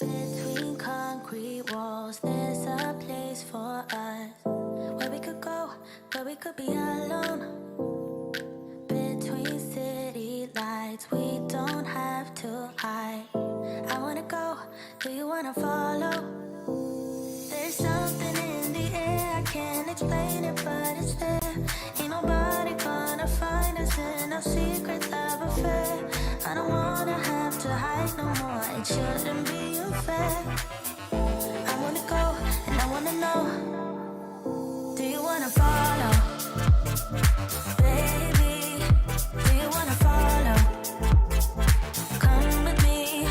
Between concrete walls, there's a place for us where we could go, where we could be alone. Between city lights, we don't have to hide. I wanna go, do you wanna follow? There's something in the air, I can't explain it, but it's there. Ain't nobody gonna find us in our secret love affair. I don't wanna have to hide no more, it shouldn't be unfair. I wanna go and I wanna know, do you wanna follow? Baby, do you wanna follow? Come with me,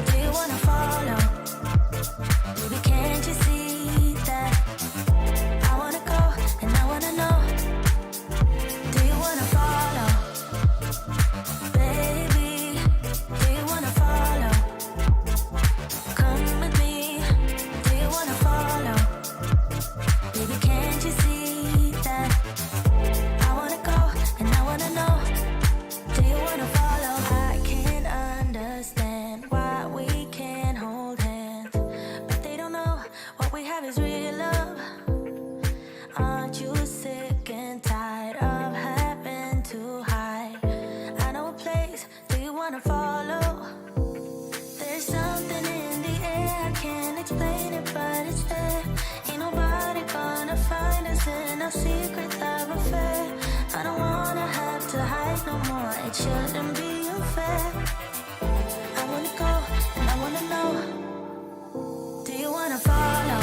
do you wanna follow? Baby, can't you see that? I wanna go and I wanna know, do you wanna follow? Baby, do you wanna follow? Come with me, do you wanna follow? Baby, can't you see that? I wanna go and I wanna know, do you wanna follow? I can't understand why we can't hold hands, but they don't know what we have is real love. Aren't you sick and tired of having to hide? I know a place, do you wanna follow? There's something in the air, I can't explain it, but it's there. Ain't nobody gonna find us in our secret love affair. I don't wanna have to hide no more, it shouldn't be unfair. I wanna go and I wanna know, do you wanna follow?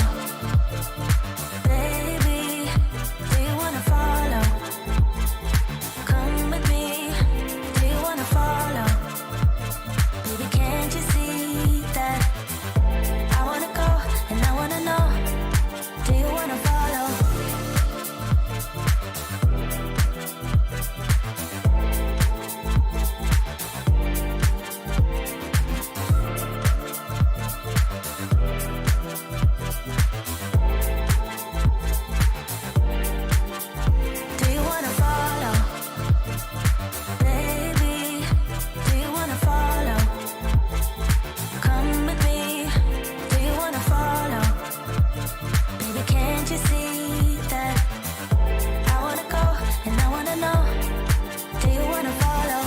Baby, do you wanna follow? Come with me, do you wanna follow? Baby, can't you see that? I wanna go and I wanna know, do you wanna follow? Do you wanna follow? Baby, do you wanna follow? Come with me, do you wanna follow? Baby, can't you see that? I wanna go and I wanna know, do you wanna follow?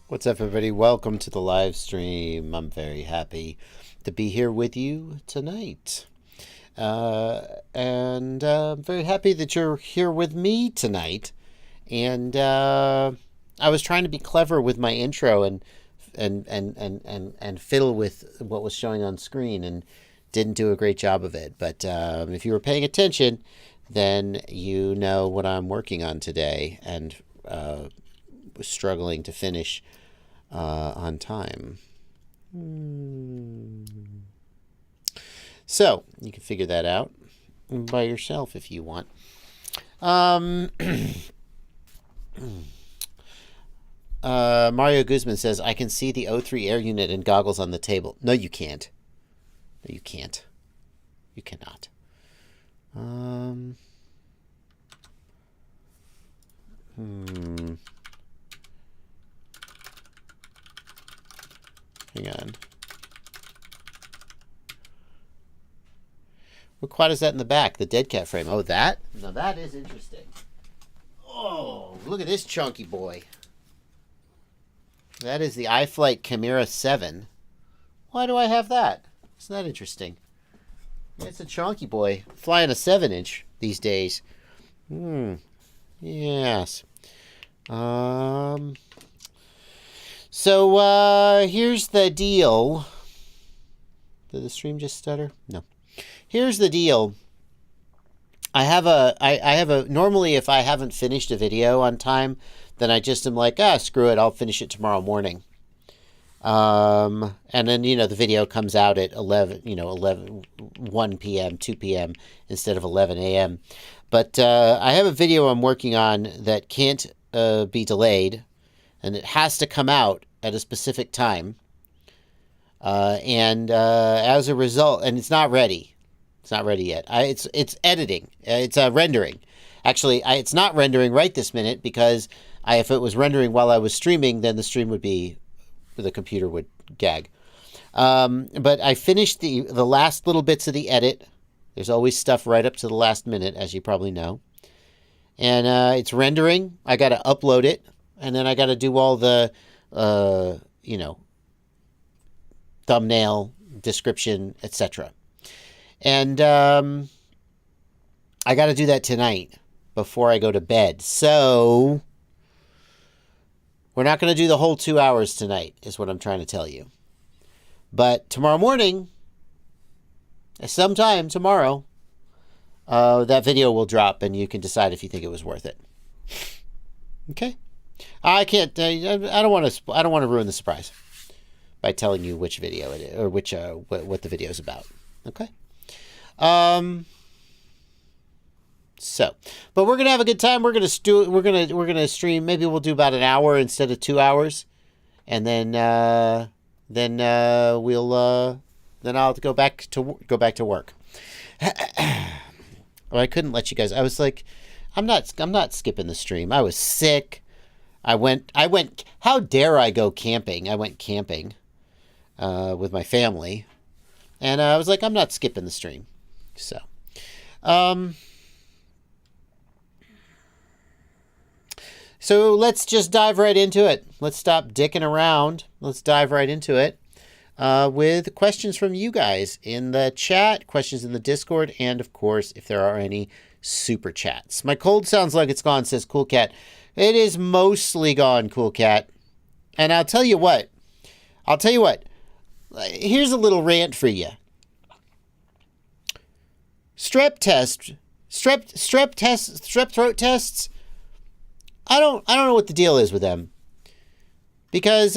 What's up, everybody? Welcome to the live stream. I'm very happy to be here with you tonight. And I'm very happy that you're here with me tonight. And I was trying to be clever with my intro and fiddle with what was showing on screen and didn't do a great job of it. But if you were paying attention, then you know what I'm working on today and was struggling to finish on time. So you can figure that out by yourself if you want. Mario Guzman says, I can see the O3 air unit and goggles on the table. No, you can't. No, you can't. You cannot. Hang on. What quad is that in the back? The dead cat frame. Oh, that? Now that is interesting. Oh, look at this chunky boy. That is the iFlight Chimera 7. Why do I have that? Isn't that interesting? It's a chunky boy. Flying a 7-inch these days. Yes. So, here's the deal. Did the stream just stutter? No. Here's the deal. I have a, normally if I haven't finished a video on time, then I just am like, screw it, I'll finish it tomorrow morning. And then, the video comes out at 1 p.m., 2 p.m. instead of 11 a.m. But I have a video I'm working on that can't be delayed, and it has to come out at a specific time. And as a result, and it's not ready. It's not ready yet. It's editing. It's rendering. Actually, it's not rendering right this minute because if it was rendering while I was streaming, then the stream would be, the computer would gag. But I finished the last little bits of the edit. There's always stuff right up to the last minute, as you probably know. And it's rendering. I got to upload it. And then I got to do all the, thumbnail, description, etc. And I got to do that tonight before I go to bed. So we're not going to do the whole 2 hours tonight, is what I'm trying to tell you. But tomorrow morning, sometime tomorrow, that video will drop and you can decide if you think it was worth it. Okay? I can't. I don't want to ruin the surprise by telling you which video it is or which what the video is about. Okay. So, but we're gonna have a good time. We're gonna stream. Maybe we'll do about an hour instead of 2 hours, and then I'll go back to work. Well, I couldn't let you guys. I was like, I'm not skipping the stream. I was sick. I went. How dare I go camping? I went camping with my family, and I was like, I'm not skipping the stream. So, so let's just dive right into it. Let's stop dicking around. Let's dive right into it with questions from you guys in the chat, questions in the Discord, and of course, if there are any super chats. My cold sounds like it's gone, says Cool Cat. It is mostly gone, Cool Cat. And I'll tell you what. Here's a little rant for you. Strep throat tests. I don't know what the deal is with them. Because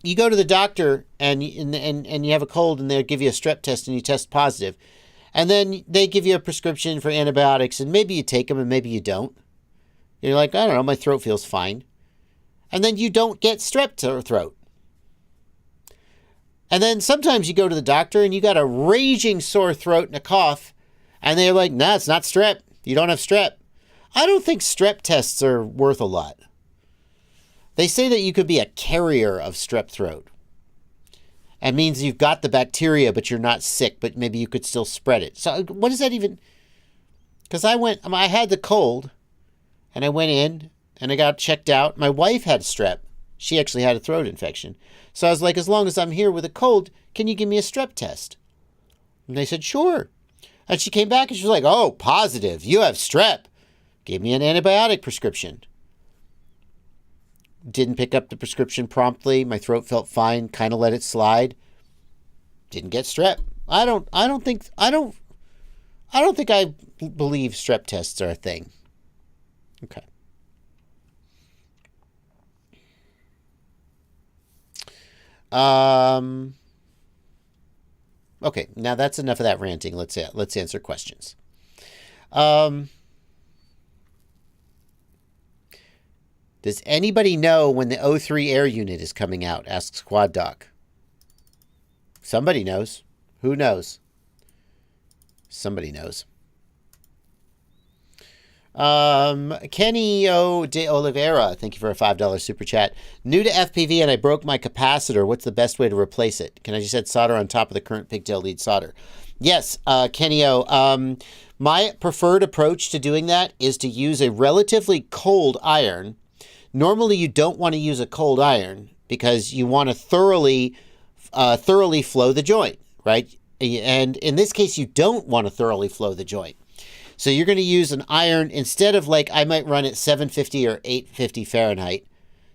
you go to the doctor and you have a cold and they'll give you a strep test and you test positive. And then they give you a prescription for antibiotics and maybe you take them and maybe you don't. You're like, I don't know, my throat feels fine. And then you don't get strep throat. And then sometimes you go to the doctor and you got a raging sore throat and a cough. And they're like, nah, it's not strep. You don't have strep. I don't think strep tests are worth a lot. They say that you could be a carrier of strep throat. It means you've got the bacteria, but you're not sick, but maybe you could still spread it. So what does that even... Because I had the cold, and I went in, and I got checked out. My wife had strep. She actually had a throat infection. So I was like, as long as I'm here with a cold, can you give me a strep test? And they said, sure. And she came back, and she was like, oh, positive. You have strep. Gave me an antibiotic prescription. Didn't pick up the prescription promptly. My throat felt fine. Kind of let it slide. Didn't get strep. I don't think I believe strep tests are a thing. Okay. Okay, now that's enough of that ranting. Let's answer questions. Does anybody know when the O3 air unit is coming out? Asks Quad Doc. Somebody knows. Who knows? Somebody knows. Kenny O. de Oliveira, thank you for a $5 super chat. New to FPV and I broke my capacitor. What's the best way to replace it? Can I just add solder on top of the current pigtail lead solder? Yes, Kenny O. My preferred approach to doing that is to use a relatively cold iron. Normally, you don't want to use a cold iron because you want to thoroughly flow the joint, right? And in this case, you don't want to thoroughly flow the joint. So you're going to use an iron instead of I might run at 750 or 850 Fahrenheit.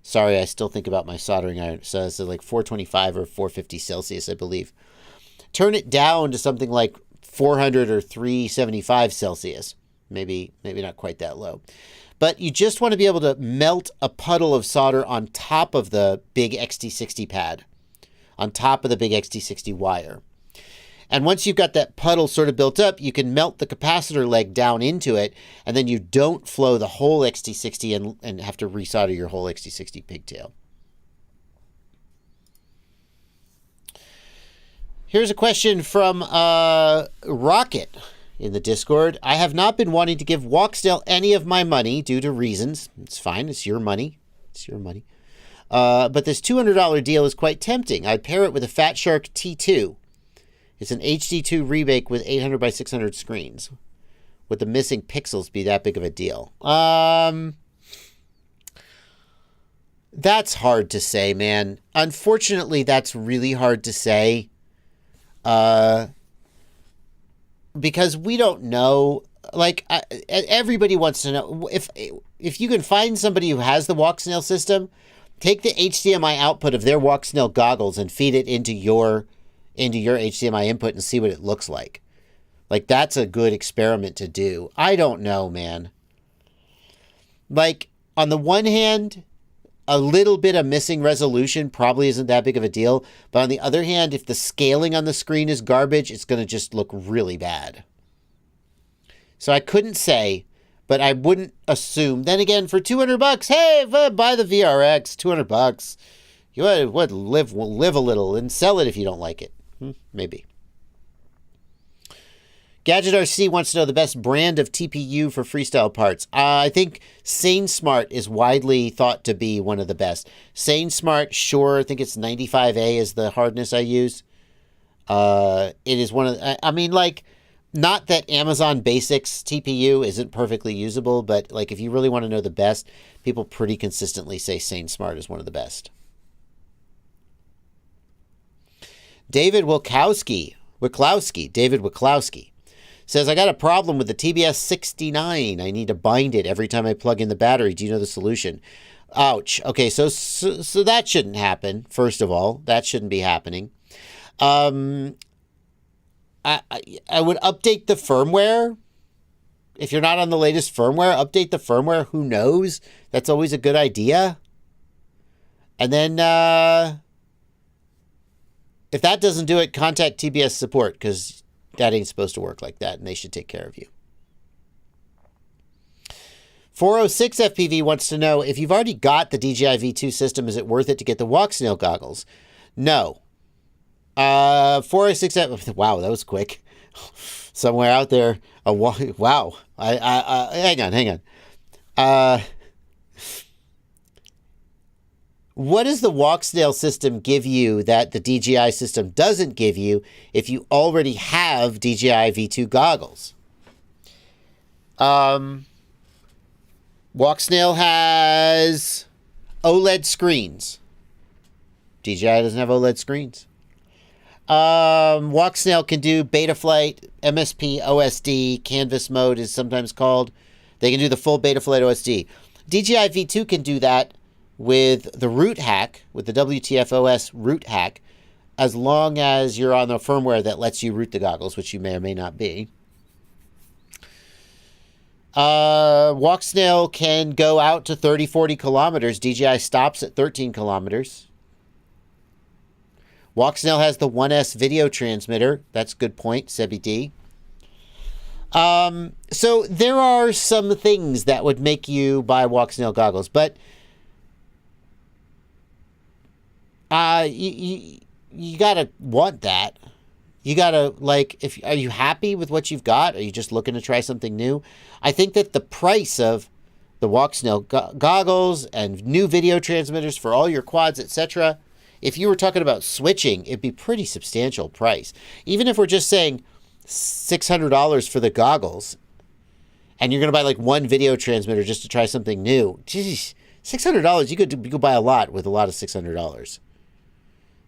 Sorry, I still think about my soldering iron. So it's like 425 or 450 Celsius, I believe. Turn it down to something like 400 or 375 Celsius. Maybe not quite that low. But you just want to be able to melt a puddle of solder on top of the big XT60 pad, on top of the big XT60 wire. And once you've got that puddle sort of built up, you can melt the capacitor leg down into it, and then you don't flow the whole XT60 and have to resolder your whole XT60 pigtail. Here's a question from Rocket in the Discord. I have not been wanting to give Walksnail any of my money due to reasons. It's fine. It's your money. It's your money. But this $200 deal is quite tempting. I'd pair it with a Fat Shark T2. It's an HD2 remake with 800 by 600 screens. Would the missing pixels be that big of a deal? That's hard to say, man. Unfortunately, that's really hard to say. Because we don't know. Like, everybody wants to know. If you can find somebody who has the Walksnail system, take the HDMI output of their Walksnail goggles and feed it into your HDMI input and see what it looks like. Like, that's a good experiment to do. I don't know, man. Like, on the one hand, a little bit of missing resolution probably isn't that big of a deal. But on the other hand, if the scaling on the screen is garbage, it's going to just look really bad. So I couldn't say, but I wouldn't assume. Then again, for $200, hey, buy the VRX, $200. You would live a little and sell it if you don't like it. Maybe. Gadget RC wants to know the best brand of TPU for freestyle parts. I think SaneSmart is widely thought to be one of the best. SaneSmart, sure. I think it's 95A is the hardness I use. It is one of the, I mean, like, not that Amazon Basics TPU isn't perfectly usable, but like if you really want to know the best, people pretty consistently say SaneSmart is one of the best. David Wiklowski says, I got a problem with the TBS 69. I need to bind it every time I plug in the battery. Do you know the solution? Ouch. Okay, so that shouldn't happen, first of all. That shouldn't be happening. I would update the firmware. If you're not on the latest firmware, update the firmware. Who knows? That's always a good idea. And then, if that doesn't do it, contact TBS support, because that ain't supposed to work like that, and they should take care of you. 406 FPV wants to know, if you've already got the DJI V2 system, is it worth it to get the Walksnail goggles? No. 406 wow, that was quick. Somewhere out there. Wow. Hang on. What does the Walksnail system give you that the DJI system doesn't give you if you already have DJI V2 goggles? Walksnail has OLED screens. DJI doesn't have OLED screens. Walksnail can do Betaflight, MSP, OSD, canvas mode is sometimes called. They can do the full Betaflight OSD. DJI V2 can do that with the root hack, with the WTF-OS root hack, as long as you're on the firmware that lets you root the goggles, which you may or may not be. Walksnail can go out to 30, 40 kilometers. DJI stops at 13 kilometers. Walksnail has the 1S video transmitter. That's a good point, Sebi D. So there are some things that would make you buy Walksnail goggles, but you gotta want that. You gotta, like, are you happy with what you've got? Are you just looking to try something new? I think that the price of the Walksnail goggles and new video transmitters for all your quads, etc., if you were talking about switching, it'd be pretty substantial price. Even if we're just saying $600 for the goggles, and you're gonna buy like one video transmitter just to try something new, geez, $600, you could buy a lot with a lot of $600.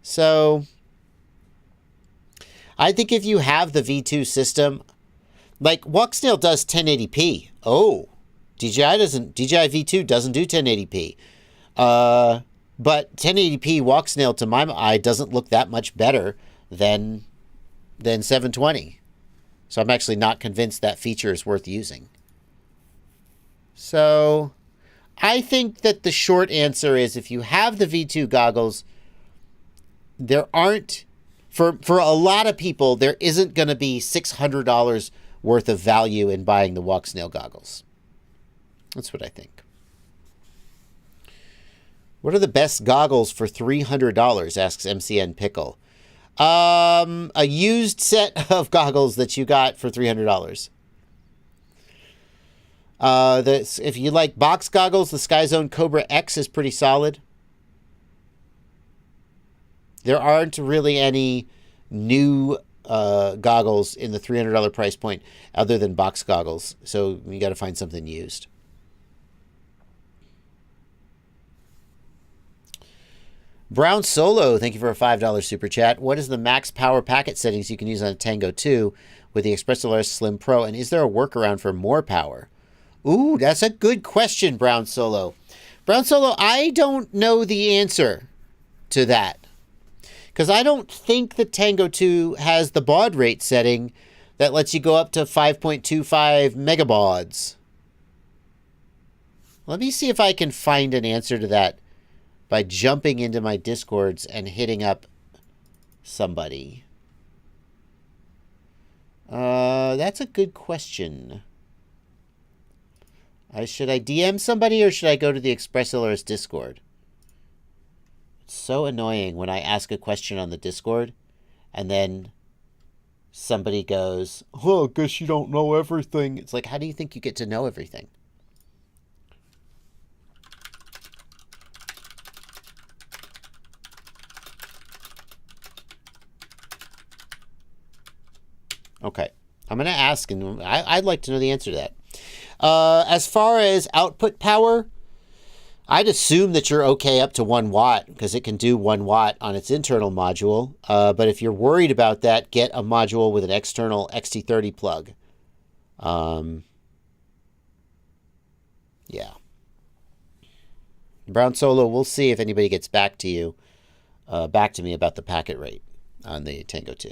So I think if you have the V2 system, like Walksnail does 1080p. Oh, DJI V2 doesn't do 1080p. But 1080p Walksnail, to my eye, doesn't look that much better than 720. So I'm actually not convinced that feature is worth using. So I think that the short answer is, if you have the V2 goggles, there aren't, for a lot of people, there isn't going to be $600 worth of value in buying the Walksnail goggles. That's what I think. What are the best goggles for $300? Asks MCN Pickle. A used set of goggles that you got for $300. If you like box goggles, the Sky Zone Cobra X is pretty solid. There aren't really any new goggles in the $300 price point other than box goggles. So you got to find something used. Brown Solo, thank you for a $5 super chat. What is the max power packet settings you can use on a Tango 2 with the Express LRS Slim Pro? And is there a workaround for more power? Ooh, that's a good question, Brown Solo. Brown Solo, I don't know the answer to that. Because I don't think the Tango 2 has the baud rate setting that lets you go up to 5.25 megabauds. Let me see if I can find an answer to that by jumping into my Discords and hitting up somebody. That's a good question. Should I DM somebody or should I go to the Express LRS Discord? It's so annoying when I ask a question on the Discord and then somebody goes, "Oh, guess you don't know everything." It's like, how do you think you get to know everything? Okay. I'm going to ask, and I'd like to know the answer to that. As far as output power, I'd assume that you're okay up to 1 watt because it can do 1 watt on its internal module. But if you're worried about that, get a module with an external XT30 plug. Yeah. Brown Solo, we'll see if anybody gets back to you, back to me about the packet rate on the Tango 2.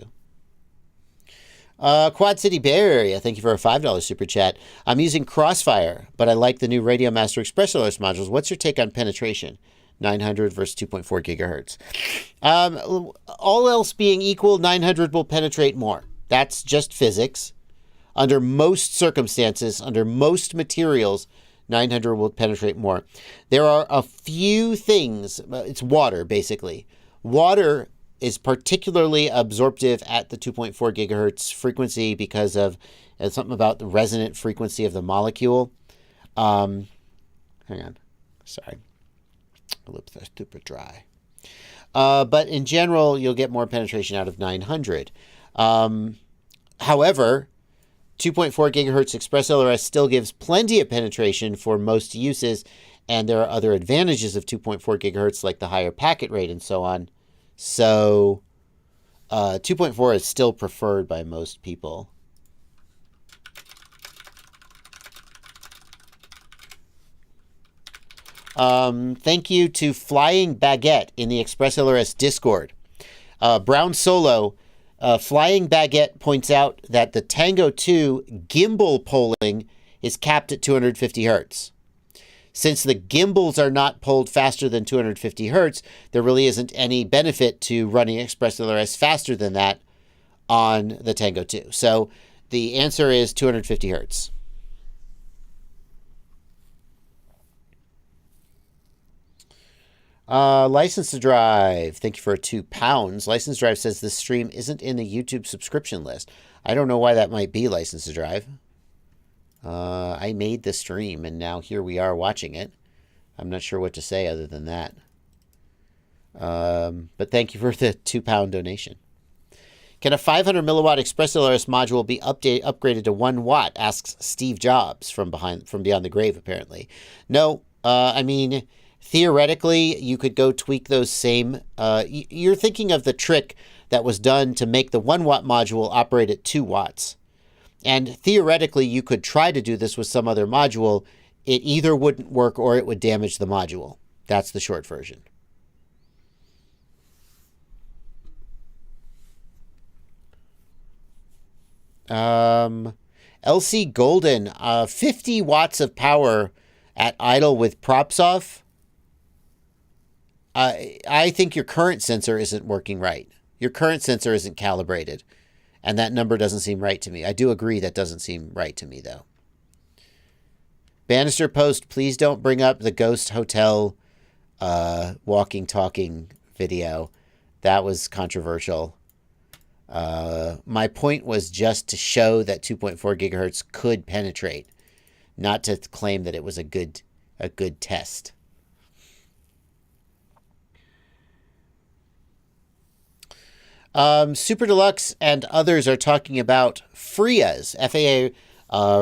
Quad City Bay Area, thank you for a $5 super chat. I'm using Crossfire, but I like the new Radio Master Express LRS modules. What's your take on penetration? 900 versus 2.4 gigahertz. All else being equal, 900 will penetrate more. That's just physics. Under most circumstances, under most materials, 900 will penetrate more. There are a few things. It's water, basically. Water is particularly absorptive at the 2.4 gigahertz frequency because of something about the resonant frequency of the molecule. Hang on. Sorry. My lips are super dry. But in general, you'll get more penetration out of 900. However, 2.4 gigahertz Express LRS still gives plenty of penetration for most uses, and there are other advantages of 2.4 gigahertz like the higher packet rate and so on. So 2.4 is still preferred by most people. Thank you to Flying Baguette in the Express LRS Discord. Brown Solo, Flying Baguette points out that the Tango 2 gimbal polling is capped at 250 hertz. Since the gimbals are not pulled faster than 250 hertz, there really isn't any benefit to running Express LRS faster than that on the Tango 2. So the answer is 250 hertz. License to Drive. Thank you for £2. License to Drive says this stream isn't in the YouTube subscription list. I don't know why that might be, License to Drive. I made the stream, and now here we are watching it. I'm not sure what to say other than that. But thank you for the £2 donation. Can a 500 milliwatt Express LRS module be upgraded to 1 watt? Asks Steve Jobs from Beyond the Grave, apparently. No, I mean, theoretically, you could go tweak those same... you're thinking of the trick that was done to make the 1 watt module operate at 2 watts. And theoretically, you could try to do this with some other module. It either wouldn't work or it would damage the module. That's the short version. LC Golden, 50 watts of power at idle with props off. I think your current sensor isn't working right. Your current sensor isn't calibrated. And that number doesn't seem right to me. I do agree that doesn't seem right to me, though. Bannister Post, please don't bring up the Ghost Hotel walking, talking video. That was controversial. My point was just to show that 2.4 gigahertz could penetrate, not to claim that it was a good test. Super Deluxe and others are talking about FRIAs, FAA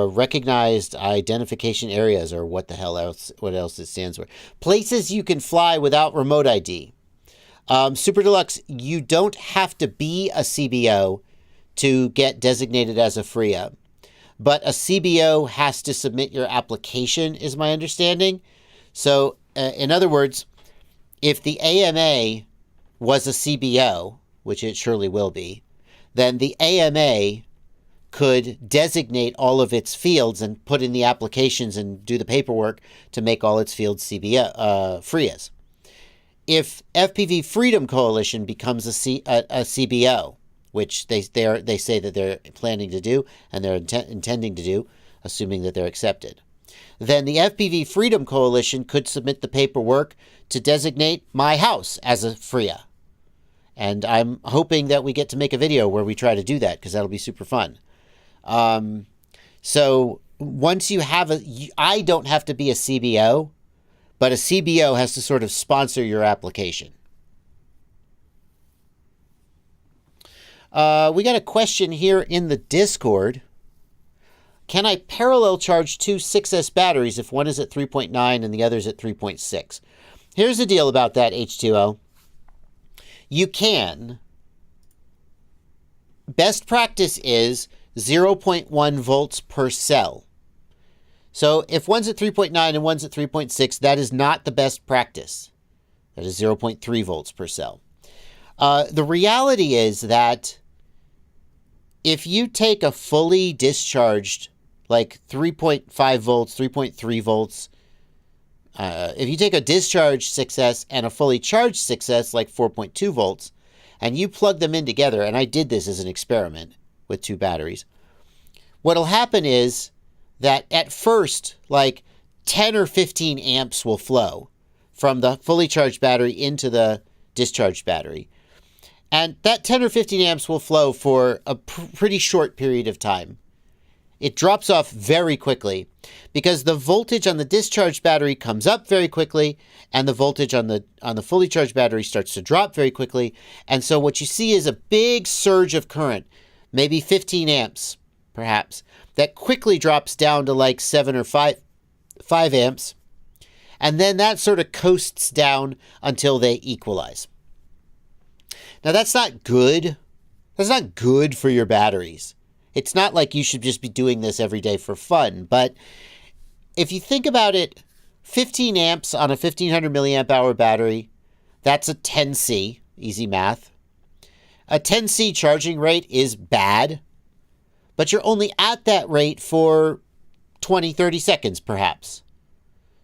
recognized identification areas, or what else it stands for. Places you can fly without remote ID. Super Deluxe, you don't have to be a CBO to get designated as a FRIA, but a CBO has to submit your application, is my understanding. So, in other words, if the AMA was a CBO, which it surely will be, then the AMA could designate all of its fields and put in the applications and do the paperwork to make all its fields FRIAs. If FPV Freedom Coalition becomes a CBO, which they say that they're planning to do and they're intending to do, assuming that they're accepted, then the FPV Freedom Coalition could submit the paperwork to designate my house as a FRIA. And I'm hoping that we get to make a video where we try to do that, because that'll be super fun. So once you have I don't have to be a CBO, but a CBO has to sort of sponsor your application. We got a question here in the Discord. Can I parallel charge two 6S batteries if one is at 3.9 and the other is at 3.6? Here's the deal about that, H2O. You can. Best practice is 0.1 volts per cell. So if one's at 3.9 and one's at 3.6, that is not the best practice. That is 0.3 volts per cell. The reality is that if you take a fully discharged, like 3.5 volts, 3.3 volts, if you take a discharged 6S and a fully charged 6S, like 4.2 volts, and you plug them in together, and I did this as an experiment with two batteries, what'll happen is that at first, like 10 or 15 amps will flow from the fully charged battery into the discharged battery. And that 10 or 15 amps will flow for a pretty short period of time. It drops off very quickly because the voltage on the discharged battery comes up very quickly, and the voltage on the fully charged battery starts to drop very quickly. And so what you see is a big surge of current, maybe 15 amps, perhaps, that quickly drops down to like 7 or 5 amps. And then that sort of coasts down until they equalize. Now, that's not good. That's not good for your batteries. It's not like you should just be doing this every day for fun. But if you think about it, 15 amps on a 1500 milliamp hour battery, that's a 10C, easy math. A 10C charging rate is bad, but you're only at that rate for 20, 30 seconds, perhaps.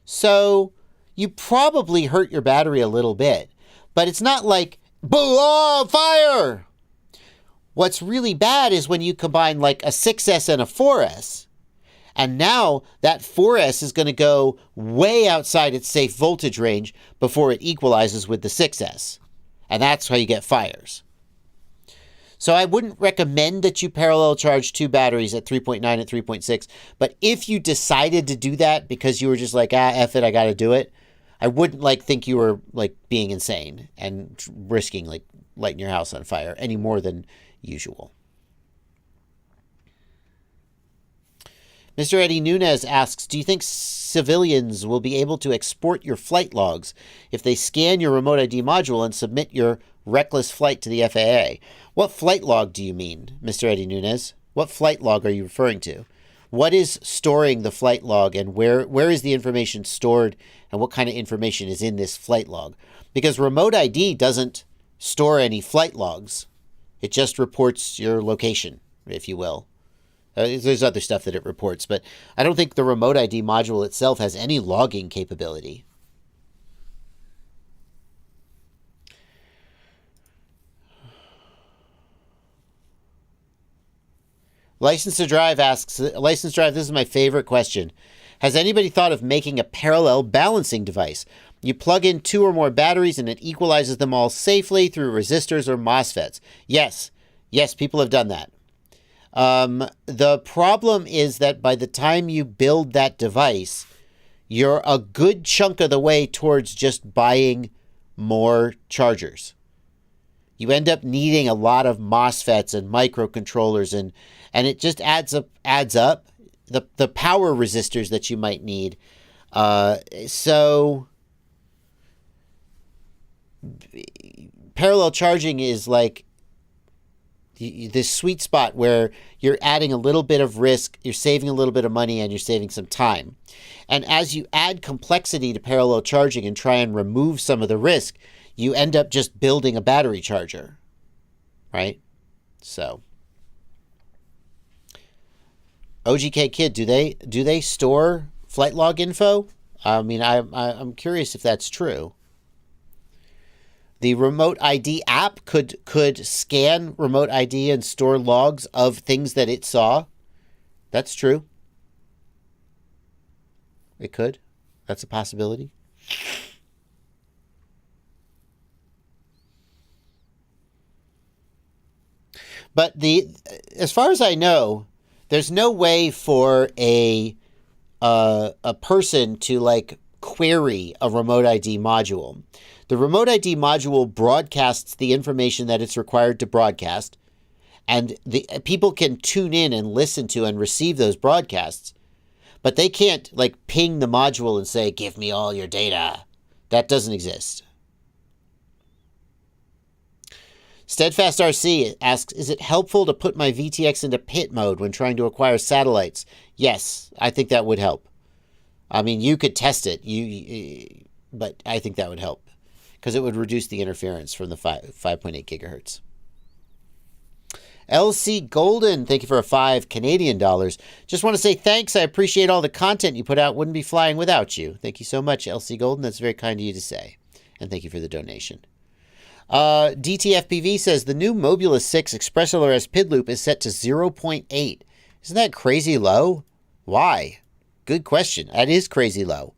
So you probably hurt your battery a little bit, but it's not like, oh, fire! What's really bad is when you combine like a 6S and a 4S, and now that 4S is going to go way outside its safe voltage range before it equalizes with the 6S. And that's how you get fires. So I wouldn't recommend that you parallel charge two batteries at 3.9 and 3.6, but if you decided to do that because you were just like, F it, I got to do it, I wouldn't think you were being insane and risking lighting your house on fire any more than usual. Mr. Eddie Nunez asks, do you think civilians will be able to export your flight logs if they scan your remote ID module and submit your reckless flight to the FAA? What flight log do you mean, Mr. Eddie Nunez? What flight log are you referring to? What is storing the flight log, and where is the information stored, and what kind of information is in this flight log? Because remote ID doesn't store any flight logs. It just reports your location, if you will. There's other stuff that it reports, but I don't think the remote ID module itself has any logging capability. License to Drive asks, License Drive, this is my favorite question. Has anybody thought of making a parallel balancing device? You plug in two or more batteries and it equalizes them all safely through resistors or MOSFETs. Yes, Yes, people have done that. The problem is that by the time you build that device, you're a good chunk of the way towards just buying more chargers. You end up needing a lot of MOSFETs and microcontrollers, and it just adds up the power resistors that you might need. So parallel charging is like this sweet spot where you're adding a little bit of risk, you're saving a little bit of money, and you're saving some time. And as you add complexity to parallel charging and try and remove some of the risk, you end up just building a battery charger, right? So, OGK Kid, do they store flight log info? I mean, I'm curious if that's true. The Remote ID app could scan Remote ID and store logs of things that it saw. That's true. It could. That's a possibility. But as far as I know, there's no way for a person to like query a Remote ID module. The Remote ID module broadcasts the information that it's required to broadcast, and the people can tune in and listen to and receive those broadcasts, but they can't like ping the module and say, "Give me all your data." That doesn't exist. Steadfast RC asks, "Is it helpful to put my VTX into pit mode when trying to acquire satellites?" Yes, I think that would help. I mean, you could test it, but I think that would help because it would reduce the interference from the 5.8 gigahertz. LC Golden, thank you for a $5 Canadian. Just want to say thanks. I appreciate all the content you put out. Wouldn't be flying without you. Thank you so much, LC Golden. That's very kind of you to say. And thank you for the donation. DTFPV says the new Mobula 6 Express LRS PID loop is set to 0.8. Isn't that crazy low? Why? Good question. That is crazy low.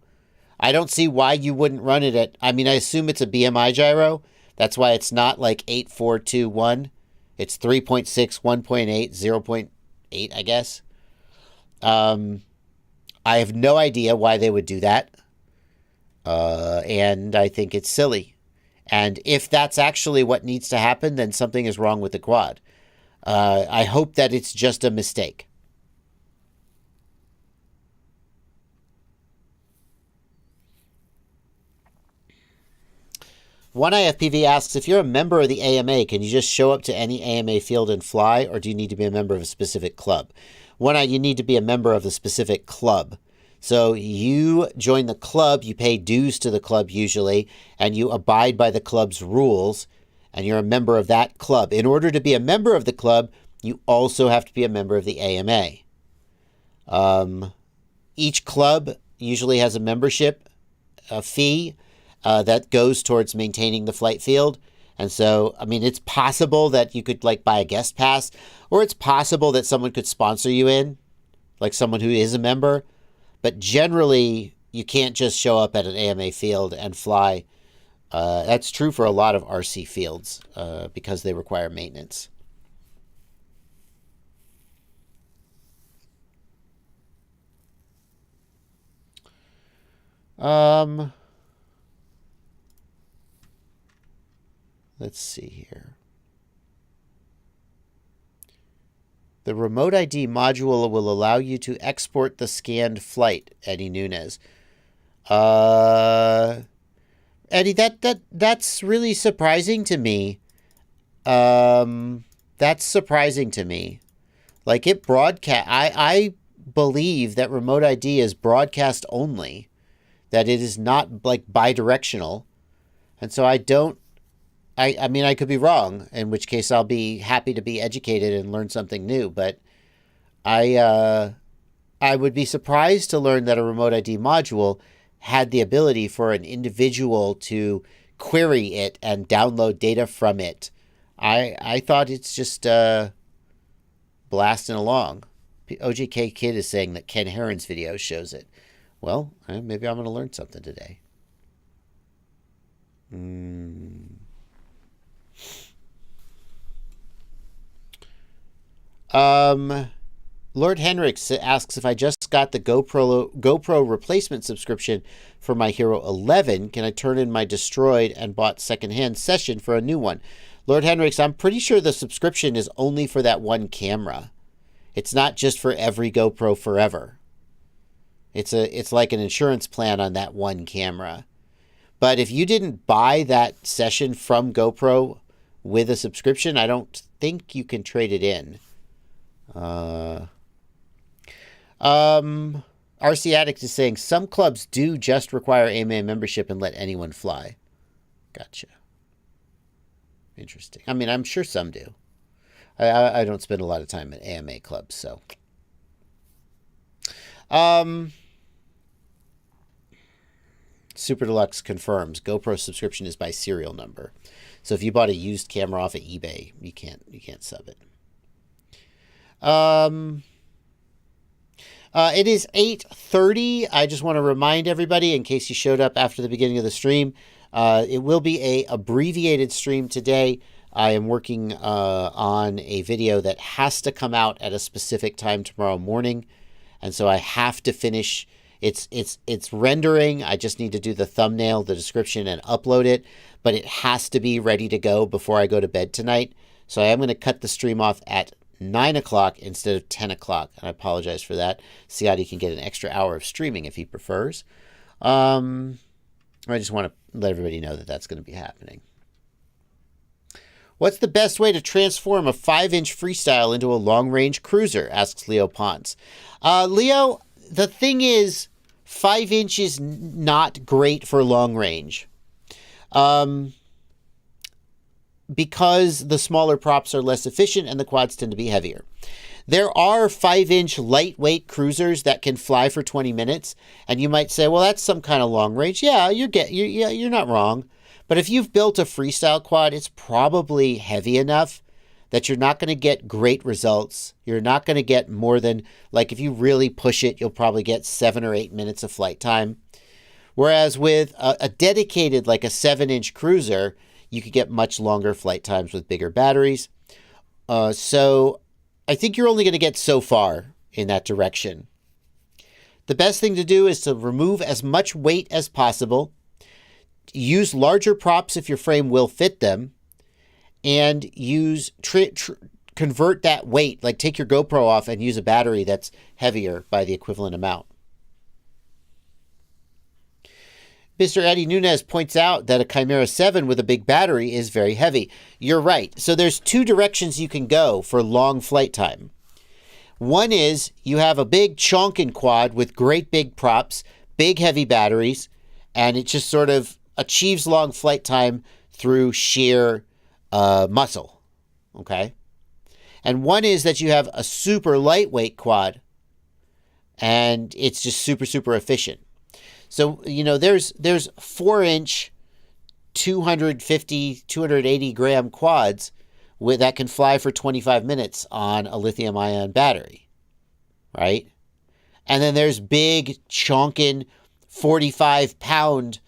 I don't see why you wouldn't run it at, I mean, I assume it's a BMI gyro. That's why it's not like 8421. It's 3.6, 1.8, 0.8, I guess. I have no idea why they would do that. And I think it's silly. And if that's actually what needs to happen, then something is wrong with the quad. I hope that it's just a mistake. One IFPV asks, if you're a member of the AMA, can you just show up to any AMA field and fly, or do you need to be a member of a specific club? You need to be a member of the specific club. So you join the club, you pay dues to the club usually, and you abide by the club's rules, and you're a member of that club. In order to be a member of the club, you also have to be a member of the AMA. Each club usually has a membership fee that goes towards maintaining the flight field. And so, I mean, it's possible that you could like buy a guest pass, or it's possible that someone could sponsor you in, like someone who is a member. But generally, you can't just show up at an AMA field and fly. That's true for a lot of RC fields because they require maintenance. Let's see here. The Remote ID module will allow you to export the scanned flight, Eddie Nunez. Eddie, that's really surprising to me. That's surprising to me. Like it broadcast. I believe that Remote ID is broadcast only, that it is not like bidirectional, and so I don't. I mean, I could be wrong, in which case I'll be happy to be educated and learn something new. But I would be surprised to learn that a Remote ID module had the ability for an individual to query it and download data from it. I thought it's just blasting along. OJK Kid is saying that Ken Heron's video shows it. Well, maybe I'm going to learn something today. Lord Henricks asks if I just got the GoPro replacement subscription for my Hero 11, can I turn in my destroyed and bought secondhand session for a new one? Lord Henricks, I'm pretty sure the subscription is only for that one camera. It's not just for every GoPro forever. It's like an insurance plan on that one camera. But if you didn't buy that session from GoPro with a subscription, I don't think you can trade it in. RC Addict is saying some clubs do just require AMA membership and let anyone fly. Gotcha. Interesting. I mean, I'm sure some do. I don't spend a lot of time at AMA clubs, so. Super Deluxe confirms GoPro subscription is by serial number. So if you bought a used camera off of eBay, you can't sub it. It is 8:30. I just want to remind everybody, in case you showed up after the beginning of the stream, it will be a abbreviated stream today. I am working on a video that has to come out at a specific time tomorrow morning, and so I have to finish. It's rendering. I just need to do the thumbnail, the description, and upload it, but it has to be ready to go before I go to bed tonight. So I am going to cut the stream off at 9 o'clock instead of 10 o'clock, and I apologize for that. Siati can get an extra hour of streaming if he prefers. I just want to let everybody know that that's going to be happening. What's the best way to transform a 5-inch freestyle into a long-range cruiser, asks Leo Ponce. Leo, the thing is, 5-inch is not great for long range. Because the smaller props are less efficient and the quads tend to be heavier. There are 5-inch lightweight cruisers that can fly for 20 minutes, and you might say, well, that's some kind of long range. Yeah, you're not wrong. But if you've built a freestyle quad, it's probably heavy enough that you're not going to get great results. You're not going to get more than, like, if you really push it, you'll probably get 7 or 8 minutes of flight time. Whereas with a dedicated, like a 7-inch cruiser, you could get much longer flight times with bigger batteries. So I think you're only going to get so far in that direction. The best thing to do is to remove as much weight as possible. Use larger props if your frame will fit them. And use convert that weight, like take your GoPro off and use a battery that's heavier by the equivalent amount. Mr. Eddie Nunez points out that a Chimera 7 with a big battery is very heavy. You're right. So there's two directions you can go for long flight time. One is you have a big chonkin quad with great big props, big heavy batteries, and it just sort of achieves long flight time through sheer muscle. Okay? And one is that you have a super lightweight quad, and it's just super, super efficient. So, you know, there's 4-inch, 250, 280 gram quads that can fly for 25 minutes on a lithium ion battery, right? And then there's big, chonkin, 45-pound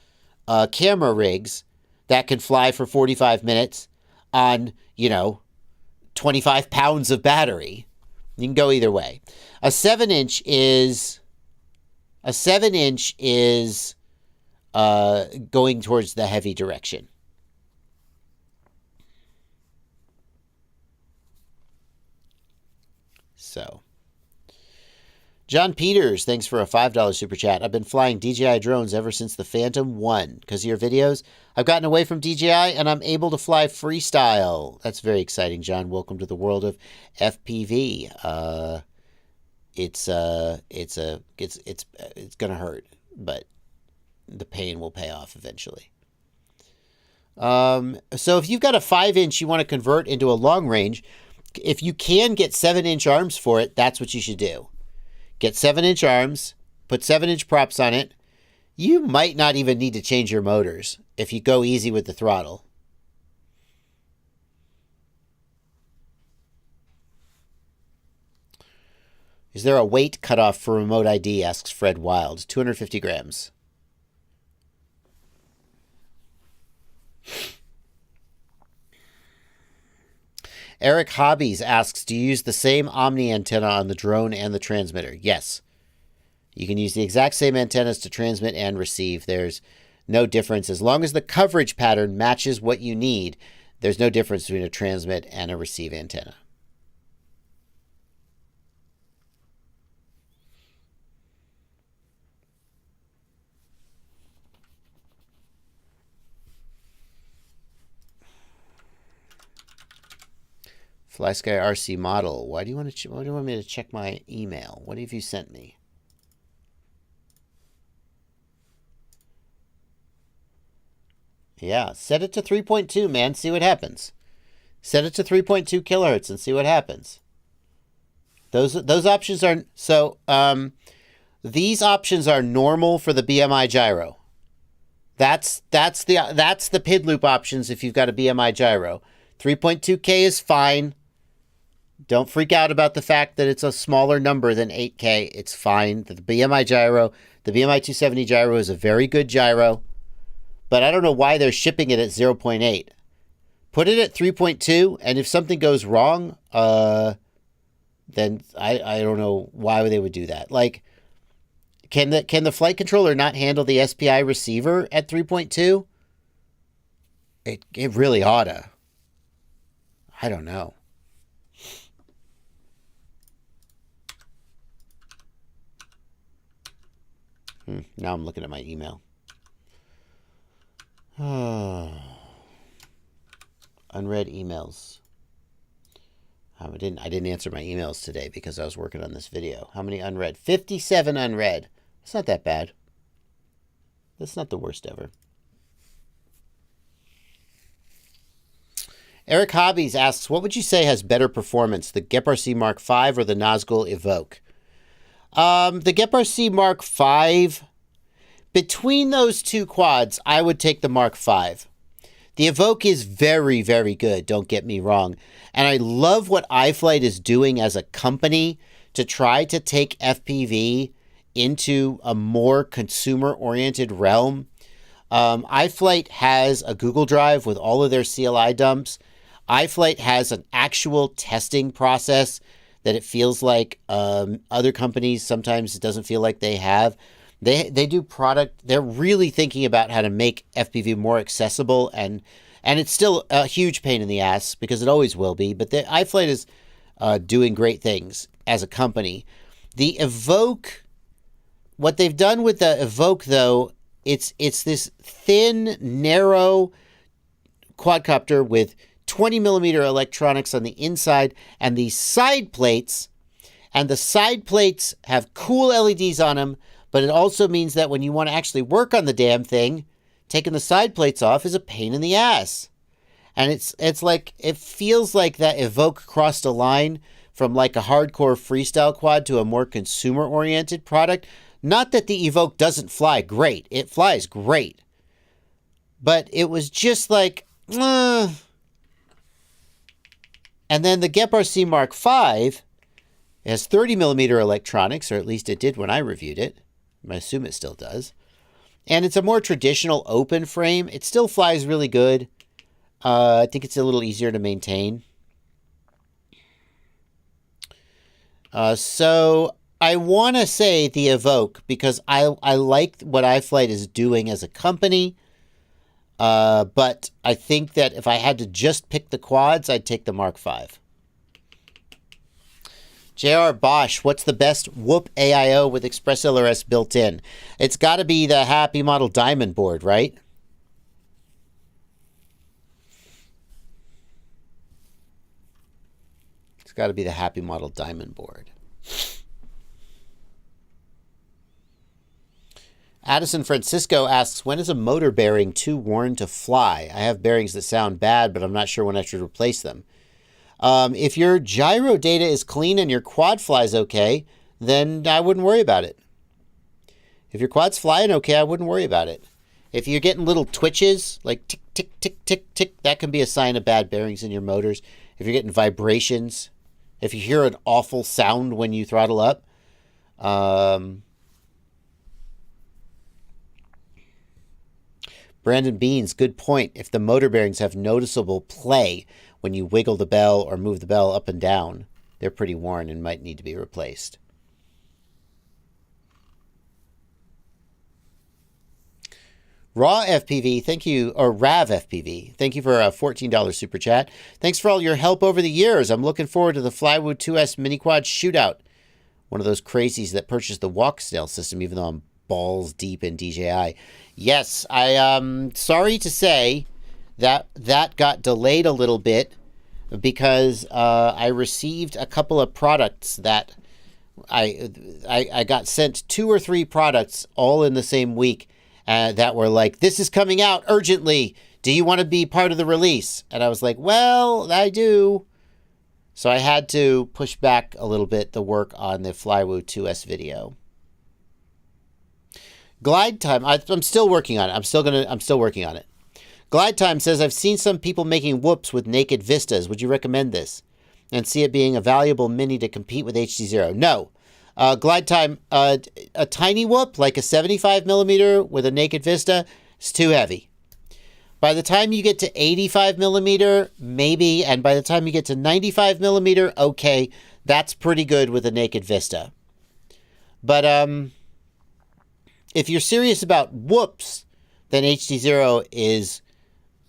camera rigs that can fly for 45 minutes on, 25 pounds of battery. You can go either way. A 7-inch is going towards the heavy direction. So, John Peters, thanks for a $5 super chat. I've been flying DJI drones ever since the Phantom 1. Because of your videos, I've gotten away from DJI and I'm able to fly freestyle. That's very exciting, John. Welcome to the world of FPV. It's gonna hurt, but the pain will pay off eventually. So if you've got a 5-inch you want to convert into a long range, if you can get 7-inch arms for it, that's what you should do. Get 7-inch arms, put 7-inch props on it. You might not even need to change your motors if you go easy with the throttle. Is there a weight cutoff for remote ID, asks Fred Wild. 250 grams. Eric Hobbies asks, do you use the same Omni antenna on the drone and the transmitter? Yes. You can use the exact same antennas to transmit and receive. There's no difference. As long as the coverage pattern matches what you need, there's no difference between a transmit and a receive antenna. FlySky RC model. Why do you want me to check my email? What have you sent me? Yeah, set it to 3.2, man. See what happens. Set it to 3.2 kilohertz and see what happens. Those options are so. These options are normal for the BMI gyro. That's the PID loop options if you've got a BMI gyro. 3.2K is fine. Don't freak out about the fact that it's a smaller number than 8K. It's fine. The BMI gyro, the BMI 270 gyro is a very good gyro. But I don't know why they're shipping it at 0.8. Put it at 3.2, and if something goes wrong, then I don't know why they would do that. Like, can the flight controller not handle the SPI receiver at 3.2? It really oughta. I don't know. Now I'm looking at my email. Unread emails. I didn't answer my emails today because I was working on this video. How many unread? 57 unread. It's not that bad. That's not the worst ever. Eric Hobbies asks, what would you say has better performance, the GEP-RC Mark V or the Nazgul Evoke? The GEP-RC Mark V, between those two quads, I would take the Mark V. The Evoke is very, very good, don't get me wrong. And I love what iFlight is doing as a company to try to take FPV into a more consumer-oriented realm. iFlight has a Google Drive with all of their CLI dumps. iFlight has an actual testing process that it feels like other companies sometimes it doesn't feel like they have. They do product. They're really thinking about how to make FPV more accessible, and it's still a huge pain in the ass because it always will be. But the iFlight is doing great things as a company. The Evoke, what they've done with the Evoke though, it's this thin, narrow quadcopter with 20 millimeter electronics on the inside and these side plates, and the side plates have cool LEDs on them. But it also means that when you want to actually work on the damn thing, taking the side plates off is a pain in the ass. And it's like, it feels like that Evoke crossed a line from like a hardcore freestyle quad to a more consumer-oriented product. Not that the Evoke doesn't fly great. It flies great. But it was just like, And then the GEP-RC Mark V has 30 millimeter electronics, or at least it did when I reviewed it. I assume it still does. And it's a more traditional open frame. It still flies really good. I think it's a little easier to maintain. So I want to say the Evoke because I like what iFlight is doing as a company. But I think that if I had to just pick the quads, I'd take the Mark V. JR Bosch, what's the best Whoop AIO with Express LRS built in? It's got to be the Happy Model Diamond board, right? It's got to be the Happy Model Diamond board. Addison Francisco asks, when is a motor bearing too worn to fly? I have bearings that sound bad, but I'm not sure when I should replace them. If your gyro data is clean and your quad flies okay, then I wouldn't worry about it. If your quad's flying okay, I wouldn't worry about it. If you're getting little twitches, like tick, tick, tick, tick, tick, that can be a sign of bad bearings in your motors. If you're getting vibrations, if you hear an awful sound when you throttle up, Brandon Beans, good point. If the motor bearings have noticeable play when you wiggle the bell or move the bell up and down, they're pretty worn and might need to be replaced. Raw FPV, thank you, or Rav FPV, thank you for a $14 super chat. Thanks for all your help over the years. I'm looking forward to the Flywood 2S mini quad shootout. One of those crazies that purchased the walk snail system, even though I'm balls deep in DJI. Yes, I am sorry to say that got delayed a little bit because I received a couple of products that I got sent 2 or 3 products all in the same week that were like, this is coming out urgently. Do you want to be part of the release? And I was like, well, I do. So I had to push back a little bit the work on the Flywoo 2S video. Glide Time, I'm still working on it. I'm still working on it. Glide Time says, I've seen some people making whoops with naked vistas. Would you recommend this? And see it being a valuable mini to compete with HD0? No. Glide Time, a tiny whoop, like a 75 millimeter with a naked vista, is too heavy. By the time you get to 85 millimeter, maybe, and by the time you get to 95 millimeter, okay, that's pretty good with a naked vista. But if you're serious about whoops, then HD0 is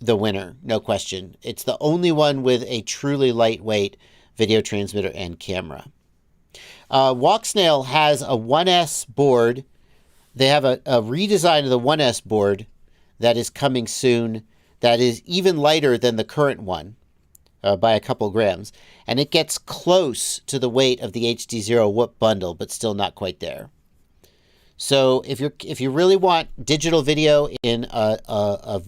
the winner, no question. It's the only one with a truly lightweight video transmitter and camera. Walksnail has a 1S board. They have a redesign of the 1S board that is coming soon that is even lighter than the current one by a couple grams. And it gets close to the weight of the HD0 Whoop bundle, but still not quite there. So if you really want digital video in a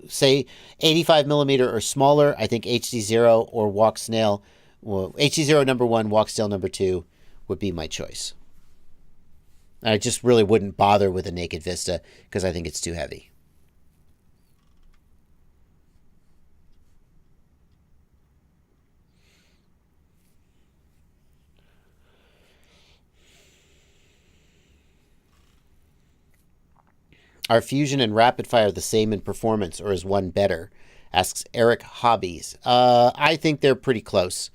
say 85 millimeter or smaller, I think HD0 or Walksnail, well, HD0 number 1, Walksnail number 2 would be my choice. I just really wouldn't bother with a naked vista because I think it's too heavy. Are Fusion and Rapid Fire the same in performance, or is one better? Asks Eric Hobbies. I think they're pretty close.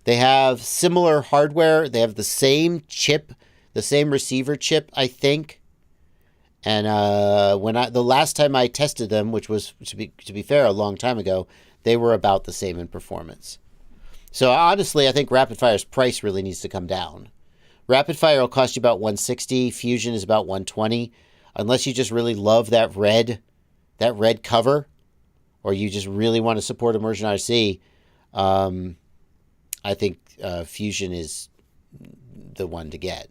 They have similar hardware. They have the same chip, the same receiver chip, I think. And the last time I tested them, which was to be fair, a long time ago, they were about the same in performance. So honestly, I think Rapid Fire's price really needs to come down. Rapid Fire will cost you about $160. Fusion is about $120. Unless you just really love that red cover, or you just really want to support Immersion RC, I think Fusion is the one to get,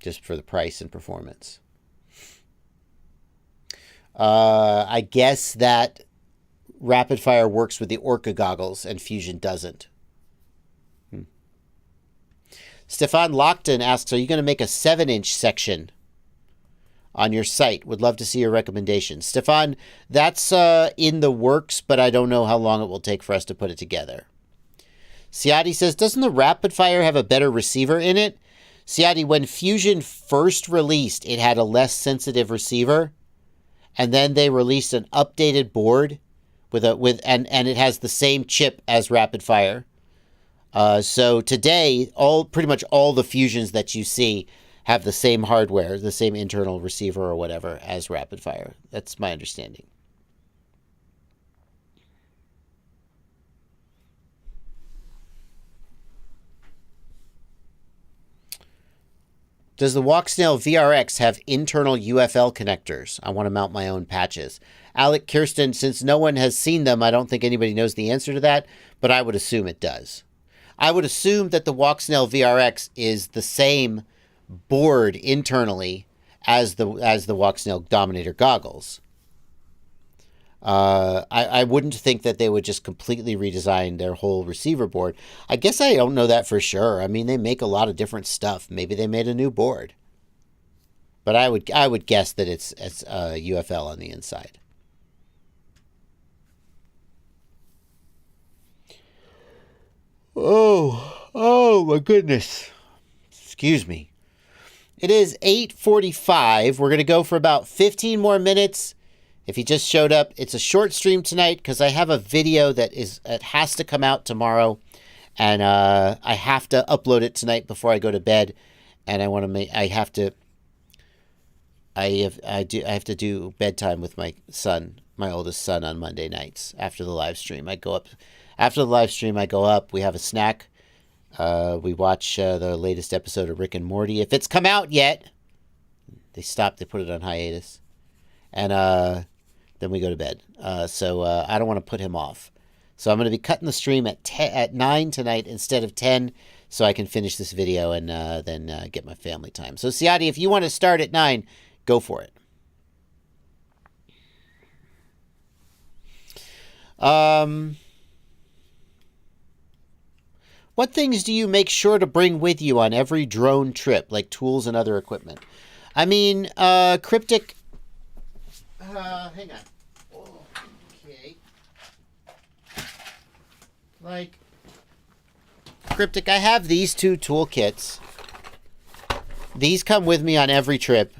just for the price and performance. I guess that Rapid Fire works with the Orca goggles and Fusion doesn't. Stefan Lockton asks, are you going to make a 7-inch section on your site? Would love to see your recommendations. Stefan, that's in the works, but I don't know how long it will take for us to put it together. Siati says, doesn't the Rapid Fire have a better receiver in it? Siati, when Fusion first released, it had a less sensitive receiver, and then they released an updated board and it has the same chip as Rapid Fire. So today, pretty much all the Fusions that you see have the same hardware, the same internal receiver or whatever as Rapid Fire. That's my understanding. Does the Walksnail VRX have internal UFL connectors? I want to mount my own patches. Alec Kirsten, since no one has seen them, I don't think anybody knows the answer to that, but I would assume it does. I would assume that the Walksnail VRX is the same board internally as the Walksnail Dominator goggles. I wouldn't think that they would just completely redesign their whole receiver board. I guess I don't know that for sure. I mean, they make a lot of different stuff. Maybe they made a new board. But I would guess that it's UFL on the inside. Oh my goodness. Excuse me. It is 8:45. We're going to go for about 15 more minutes. If you just showed up, it's a short stream tonight because I have a video that it has to come out tomorrow, and I have to upload it tonight before I go to bed. And I have to do bedtime with my son, my oldest son, on Monday nights after the live stream. After the live stream, I go up. We have a snack. We watch the latest episode of Rick and Morty. If it's come out yet, they put it on hiatus. And then we go to bed. So I don't want to put him off. So I'm going to be cutting the stream at 9 tonight instead of 10 so I can finish this video and then get my family time. So, Siadi, if you want to start at 9, go for it. What things do you make sure to bring with you on every drone trip, like tools and other equipment? I mean, Cryptic... hang on. Oh, okay. Like, Cryptic, I have these 2 toolkits. These come with me on every trip.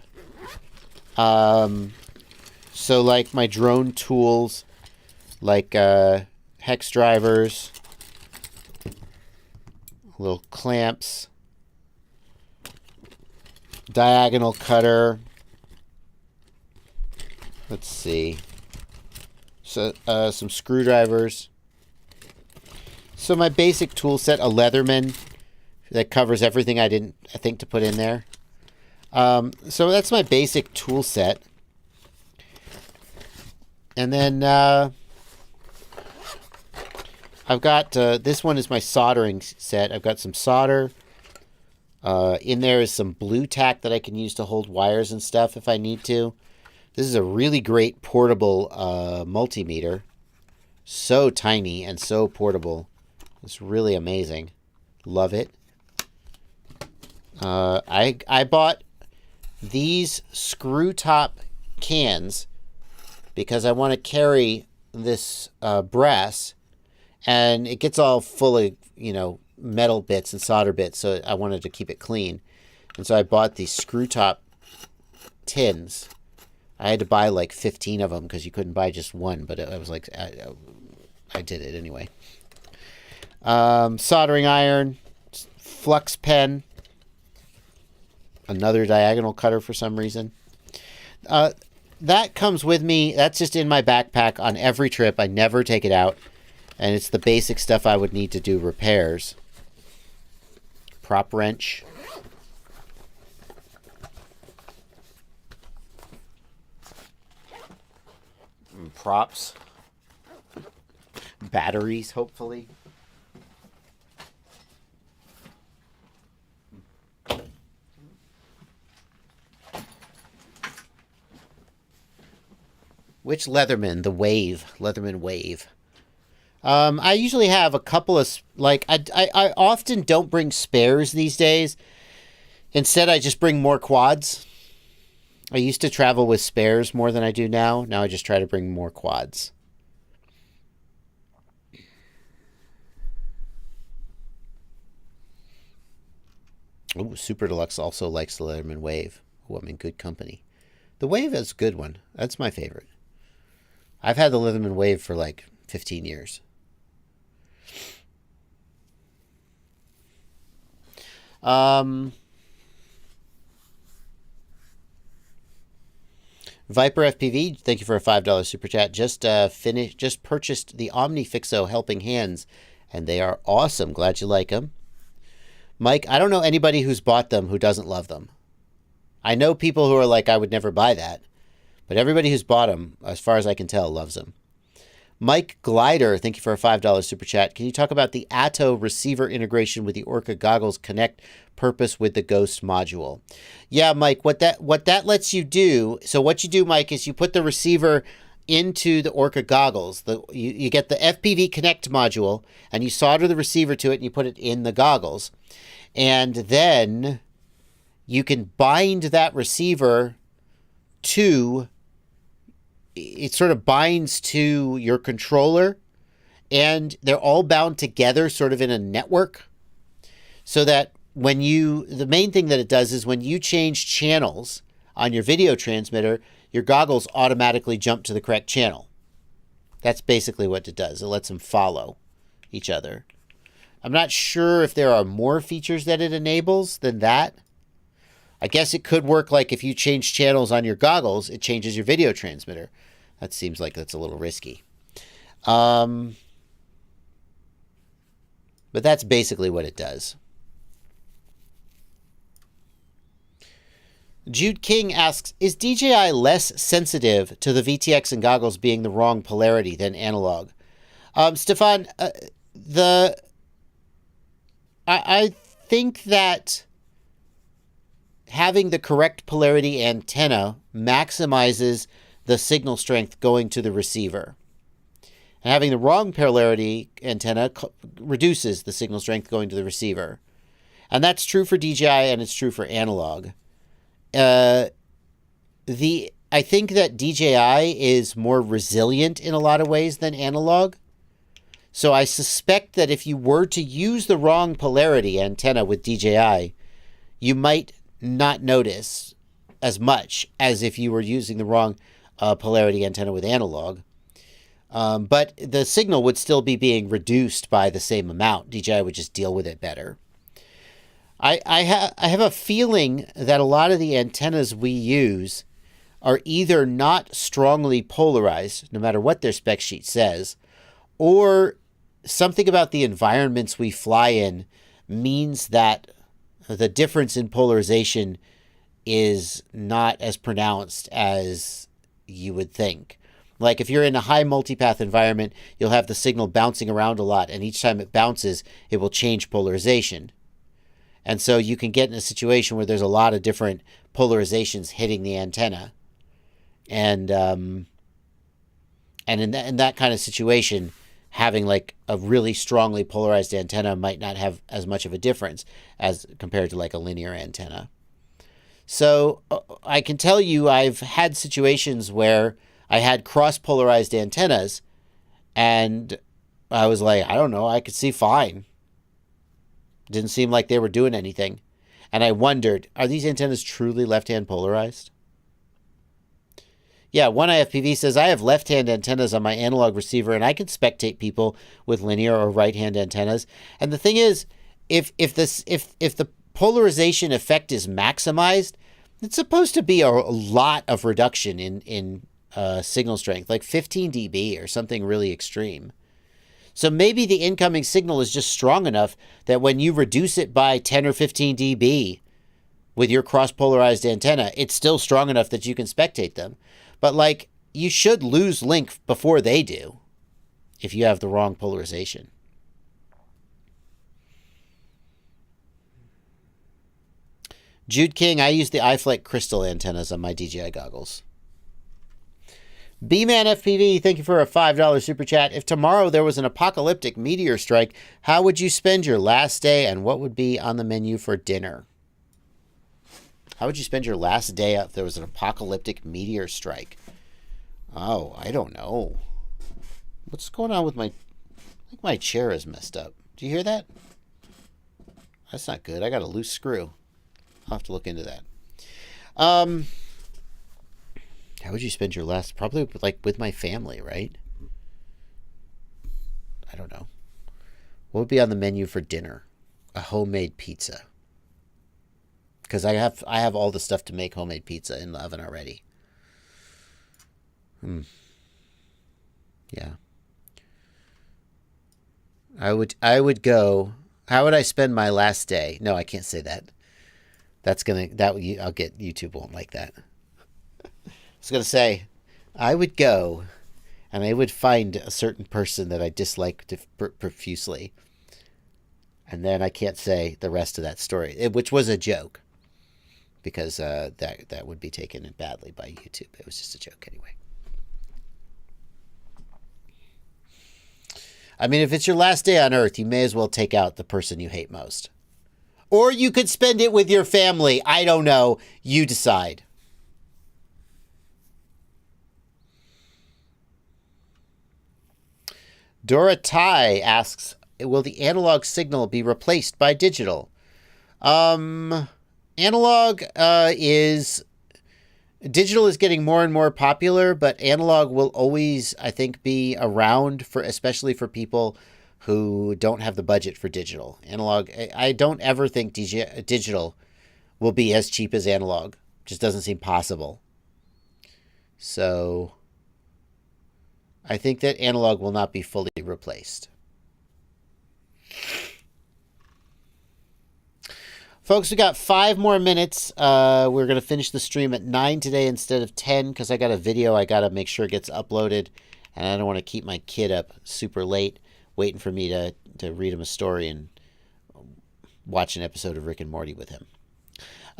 So, like, my drone tools, like hex drivers... little clamps, diagonal cutter. Let's see. So some screwdrivers. So my basic tool set, a Leatherman that covers everything I think to put in there. So that's my basic tool set. And then I've got, this one is my soldering set. I've got some solder. In there is some blue tack that I can use to hold wires and stuff if I need to. This is a really great portable multimeter. So tiny and so portable. It's really amazing. Love it. I bought these screw top cans because I want to carry this brass. And it gets all full of, metal bits and solder bits, so I wanted to keep it clean. And so I bought these screw top tins. I had to buy like 15 of them because you couldn't buy just one, but I was like, I did it anyway. Soldering iron, flux pen, another diagonal cutter for some reason. That comes with me. That's just in my backpack on every trip. I never take it out. And it's the basic stuff I would need to do repairs. Prop wrench. And props. Batteries, hopefully. Which Leatherman? The Wave. Leatherman Wave. I usually have a couple of, like, I often don't bring spares these days. Instead, I just bring more quads. I used to travel with spares more than I do now. Now I just try to bring more quads. Oh, Super Deluxe also likes the Leatherman Wave. Oh, I'm in good company. The Wave is a good one. That's my favorite. I've had the Leatherman Wave for like 15 years. Viper FPV, thank you for a $5 super chat. Just purchased the OmniFixo Helping Hands, and they are awesome. Glad you like them. Mike, I don't know anybody who's bought them who doesn't love them. I know people who are like, I would never buy that, but everybody who's bought them, as far as I can tell, loves them. Mike Glider, thank you for a $5 super chat. Can you talk about the Atto receiver integration with the Orca goggles connect purpose with the Ghost module? Yeah, Mike, what that lets you do, so what you do, Mike, is you put the receiver into the Orca goggles. You get the FPV Connect module, and you solder the receiver to it, and you put it in the goggles. And then you can bind that receiver to... It sort of binds to your controller, and they're all bound together sort of in a network, so that the main thing that it does is when you change channels on your video transmitter, your goggles automatically jump to the correct channel. That's basically what it does. It lets them follow each other. I'm not sure if there are more features that it enables than that. I guess it could work like if you change channels on your goggles, it changes your video transmitter. That seems like that's a little risky. But that's basically what it does. Jude King asks, is DJI less sensitive to the VTX and goggles being the wrong polarity than analog? Stefan, I think that having the correct polarity antenna maximizes the signal strength going to the receiver. And having the wrong polarity antenna reduces the signal strength going to the receiver. And that's true for DJI and it's true for analog. I think that DJI is more resilient in a lot of ways than analog. So I suspect that if you were to use the wrong polarity antenna with DJI, you might not notice as much as if you were using the wrong polarity antenna with analog. But the signal would still be being reduced by the same amount. DJI would just deal with it better. I have a feeling that a lot of the antennas we use are either not strongly polarized, no matter what their spec sheet says, or something about the environments we fly in means that the difference in polarization is not as pronounced as you would think. Like if you're in a high multipath environment, you'll have the signal bouncing around a lot, and each time it bounces, it will change polarization. And so you can get in a situation where there's a lot of different polarizations hitting the antenna. And in that kind of situation, having like a really strongly polarized antenna might not have as much of a difference as compared to like a linear antenna. So I can tell you I've had situations where I had cross-polarized antennas and I was like, I don't know, I could see fine. Didn't seem like they were doing anything. And I wondered, are these antennas truly left-hand polarized? Yeah, one IFPV says, I have left-hand antennas on my analog receiver, and I can spectate people with linear or right-hand antennas. And the thing is, if the polarization effect is maximized, it's supposed to be a lot of reduction in signal strength, like 15 dB or something really extreme. So maybe the incoming signal is just strong enough that when you reduce it by 10 or 15 dB with your cross-polarized antenna, it's still strong enough that you can spectate them. But like, you should lose link before they do if you have the wrong polarization. Jude King, I use the iFlight Crystal antennas on my DJI goggles. B-Man FPV, thank you for a $5 super chat. If tomorrow there was an apocalyptic meteor strike, how would you spend your last day and what would be on the menu for dinner? How would you spend your last day if there was an apocalyptic meteor strike? Oh, I don't know. What's going on with I think my chair is messed up. Do you hear that? That's not good. I got a loose screw. I'll have to look into that. How would you spend your last? Probably like with my family, right? I don't know. What would be on the menu for dinner? A homemade pizza. Because I have all the stuff to make homemade pizza in the oven already. Yeah. I would go. How would I spend my last day? No, I can't say that. I'll get YouTube won't like that. I was going to say, I would go and I would find a certain person that I disliked profusely. And then I can't say the rest of that story, which was a joke. Because that would be taken in badly by YouTube. It was just a joke anyway. I mean, if it's your last day on Earth, you may as well take out the person you hate most. Or you could spend it with your family. I don't know. You decide. Dora Tai asks, will the analog signal be replaced by digital? Analog is... Digital is getting more and more popular, but analog will always, I think, be around, for especially for people who don't have the budget for digital. Analog, I don't ever think digital will be as cheap as analog. Just doesn't seem possible. So I think that analog will not be fully replaced. Folks, we got 5 more minutes. We're going to finish the stream at 9 today instead of 10 because I got a video I got to make sure it gets uploaded. And I don't want to keep my kid up super late waiting for me to read him a story and watch an episode of Rick and Morty with him.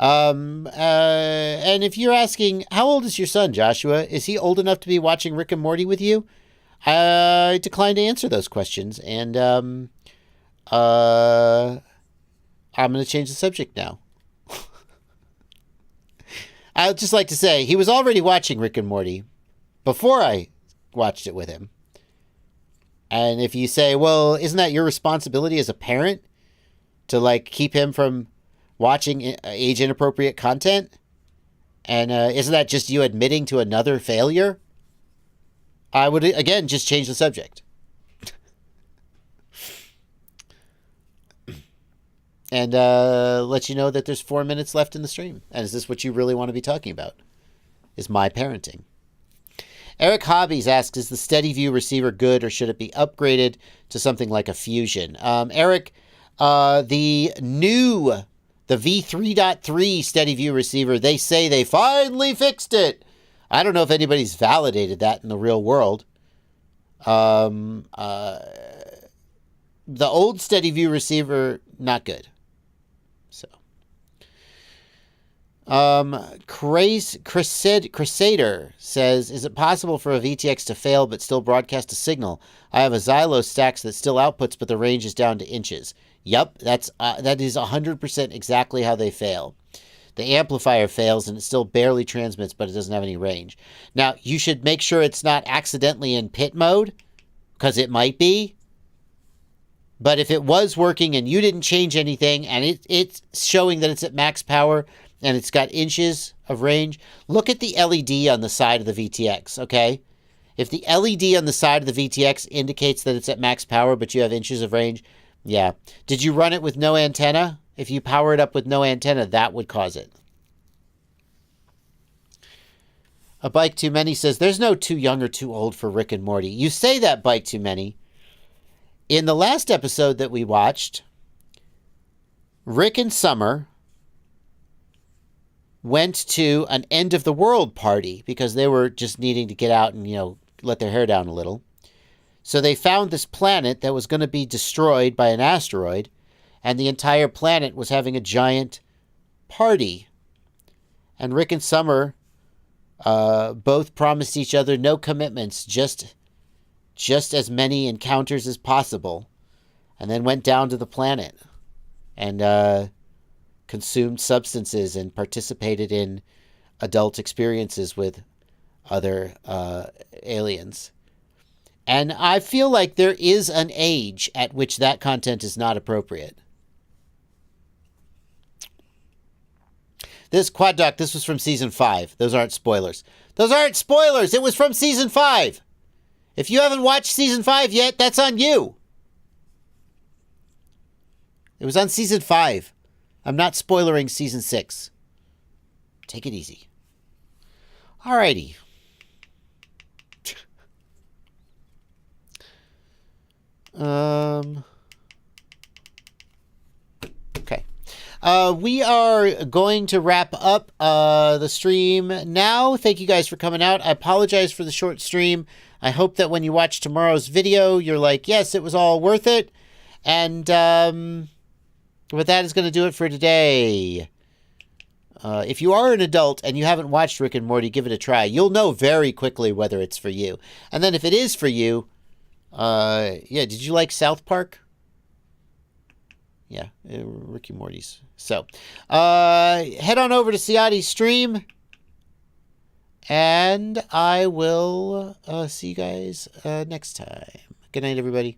And if you're asking, how old is your son, Joshua? Is he old enough to be watching Rick and Morty with you? I decline to answer those questions. And I'm going to change the subject now. I'd just like to say, he was already watching Rick and Morty before I watched it with him. And if you say, well, isn't that your responsibility as a parent to, like, keep him from watching age-inappropriate content? And isn't that just you admitting to another failure? I would, again, just change the subject. And let you know that there's 4 minutes left in the stream. And is this what you really want to be talking about? Is my parenting. Eric Hobbies asks, is the SteadyView receiver good or should it be upgraded to something like a Fusion? Eric, the V3.3 SteadyView receiver, they say they finally fixed it. I don't know if anybody's validated that in the real world. The old SteadyView receiver, not good. So, Crusader says, is it possible for a VTX to fail but still broadcast a signal? I have a Xylo Stax that still outputs, but the range is down to inches. Yep, that is 100% exactly how they fail. The amplifier fails and it still barely transmits, but it doesn't have any range. Now, you should make sure it's not accidentally in pit mode, because it might be. But if it was working and you didn't change anything and it's showing that it's at max power and it's got inches of range, look at the LED on the side of the VTX, okay? If the LED on the side of the VTX indicates that it's at max power but you have inches of range, yeah. Did you run it with no antenna? If you power it up with no antenna, that would cause it. A Bike Too Many says, there's no too young or too old for Rick and Morty. You say that, Bike Too Many. In the last episode that we watched, Rick and Summer went to an end of the world party because they were just needing to get out and, let their hair down a little. So they found this planet that was going to be destroyed by an asteroid, and the entire planet was having a giant party. And Rick and Summer both promised each other no commitments, just as many encounters as possible, and then went down to the planet and consumed substances and participated in adult experiences with other aliens. And I feel like there is an age at which that content is not appropriate. This Quad Doc, this was from season 5. Those aren't spoilers. Those aren't spoilers! It was from season 5! If you haven't watched season 5 yet, that's on you. It was on season 5. I'm not spoilering season 6. Take it easy. Alrighty. Okay. We are going to wrap up the stream now. Thank you guys for coming out. I apologize for the short stream. I hope that when you watch tomorrow's video, you're like, yes, it was all worth it. And but that is going to do it for today. If you are an adult and you haven't watched Rick and Morty, give it a try. You'll know very quickly whether it's for you. And then if it is for you, did you like South Park? Yeah, Rick and Morty's. So, head on over to Ciati's stream. And I will see you guys next time. Good night, everybody.